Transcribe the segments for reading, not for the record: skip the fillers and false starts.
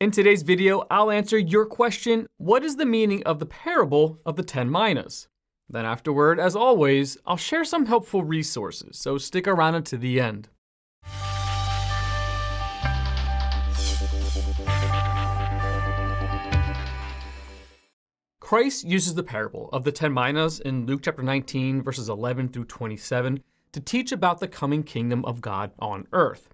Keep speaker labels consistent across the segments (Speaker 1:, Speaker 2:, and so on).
Speaker 1: In today's video, I'll answer your question, what is the meaning of the parable of the 10 minas? Then afterward, as always, I'll share some helpful resources, so stick around until the end. Christ uses the parable of the 10 minas in Luke chapter 19, verses 11 through 27, to teach about the coming kingdom of God on earth.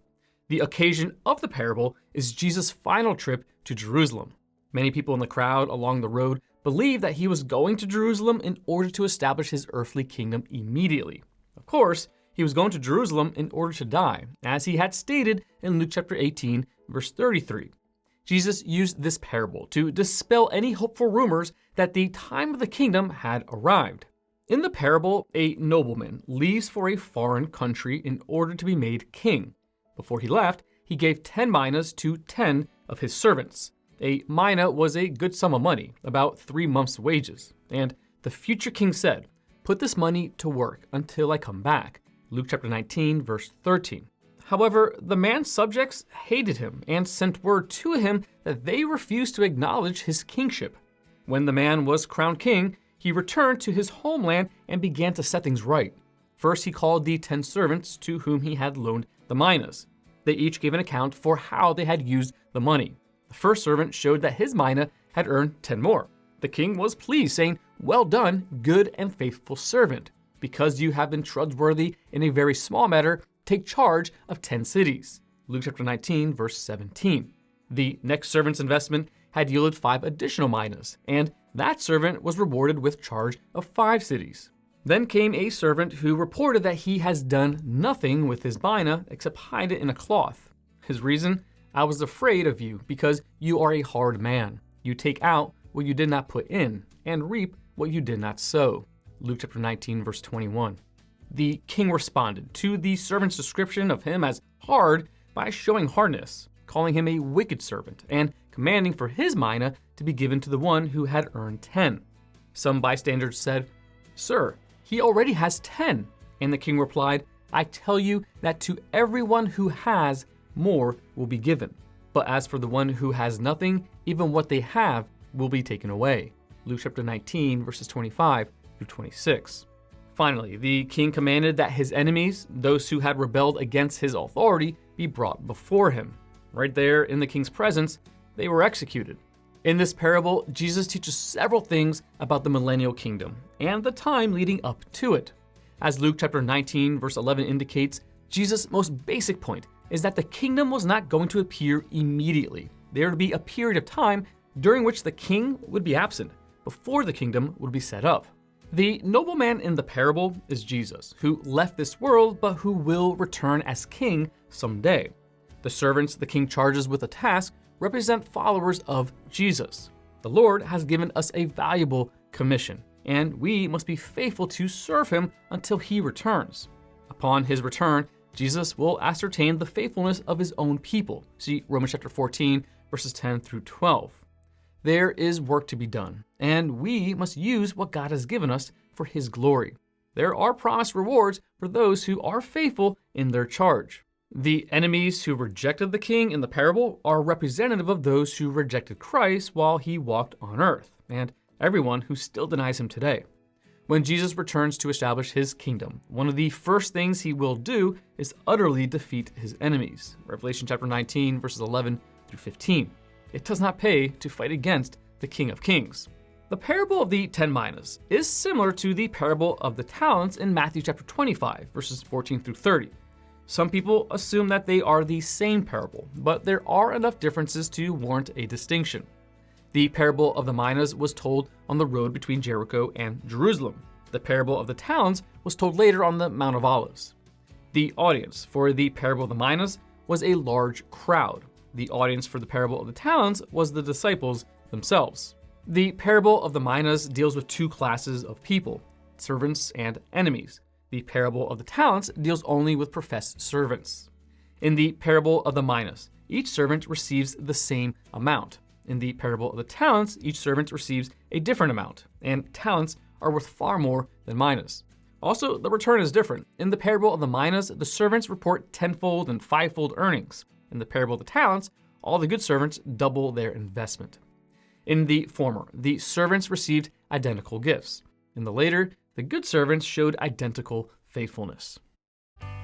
Speaker 1: The occasion of the parable is Jesus' final trip to Jerusalem. Many people in the crowd along the road believed that he was going to Jerusalem in order to establish his earthly kingdom immediately. Of course, he was going to Jerusalem in order to die, as he had stated in Luke chapter 18, verse 33. Jesus used this parable to dispel any hopeful rumors that the time of the kingdom had arrived. In the parable, a nobleman leaves for a foreign country in order to be made king. Before he left, he gave 10 minas to 10 of his servants. A mina was a good sum of money, about 3 months' wages. And the future king said, "Put this money to work until I come back." Luke chapter 19, verse 13. However, the man's subjects hated him and sent word to him that they refused to acknowledge his kingship. When the man was crowned king, he returned to his homeland and began to set things right. First, he called the 10 servants to whom he had loaned the minas. They each gave an account for how they had used the money. The first servant showed that his mina had earned 10 more. The king was pleased, saying, "Well done, good and faithful servant. Because you have been trustworthy in a very small matter, take charge of 10 cities." Luke chapter 19, verse 17. The next servant's investment had yielded 5 additional minas, and that servant was rewarded with charge of 5 cities. Then came a servant who reported that he has done nothing with his mina except hide it in a cloth. His reason? "I was afraid of you because you are a hard man. You take out what you did not put in and reap what you did not sow." Luke chapter 19, verse 21. The king responded to the servant's description of him as hard by showing hardness, calling him a wicked servant, and commanding for his mina to be given to the one who had earned 10. Some bystanders said, "Sir, he already has 10. And the king replied, "I tell you that to everyone who has, more will be given. But as for the one who has nothing, even what they have will be taken away." Luke chapter 19, verses 25 through 26. Finally, the king commanded that his enemies, those who had rebelled against his authority, be brought before him. Right there in the king's presence, they were executed. In this parable, Jesus teaches several things about the Millennial Kingdom and the time leading up to it. As Luke chapter 19, verse 11 indicates, Jesus' most basic point is that the kingdom was not going to appear immediately. There would be a period of time during which the king would be absent, before the kingdom would be set up. The nobleman in the parable is Jesus, who left this world but who will return as king someday. The servants the king charges with a task represent followers of Jesus. The Lord has given us a valuable commission, and we must be faithful to serve him until he returns. Upon his return, Jesus will ascertain the faithfulness of his own people. See Romans chapter 14, verses 10 through 12. There is work to be done, and we must use what God has given us for his glory. There are promised rewards for those who are faithful in their charge. The enemies who rejected the king in the parable are representative of those who rejected Christ while he walked on earth, and everyone who still denies him today. When Jesus returns to establish his kingdom, one of the first things he will do is utterly defeat his enemies. Revelation chapter 19, verses 11 through 15. It does not pay to fight against the King of Kings. The parable of the 10 minas is similar to the parable of the talents in Matthew chapter 25, verses 14 through 30. Some people assume that they are the same parable, but there are enough differences to warrant a distinction. The parable of the minas was told on the road between Jericho and Jerusalem. The parable of the talents was told later on the Mount of Olives. The audience for the parable of the minas was a large crowd. The audience for the parable of the talents was the disciples themselves. The parable of the minas deals with 2 classes of people, servants and enemies. The parable of the talents deals only with professed servants. In the parable of the minas, each servant receives the same amount. In the parable of the talents, each servant receives a different amount, and talents are worth far more than minas. Also, the return is different. In the parable of the minas, the servants report tenfold and fivefold earnings. In the parable of the talents, all the good servants double their investment. In the former, the servants received identical gifts. In the later, the good servants showed identical faithfulness.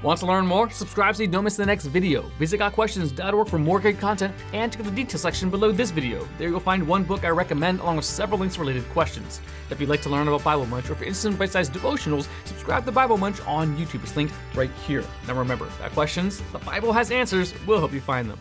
Speaker 1: Want to learn more? Subscribe so you don't miss the next video. Visit gotquestions.org for more great content and check out the details section below this video. There you'll find one book I recommend along with several links related to questions. If you'd like to learn about Bible Munch or if you're interested in bite-sized devotionals, subscribe to Bible Munch on YouTube. It's linked right here. Now remember, Got Questions? The Bible has answers. We'll help you find them.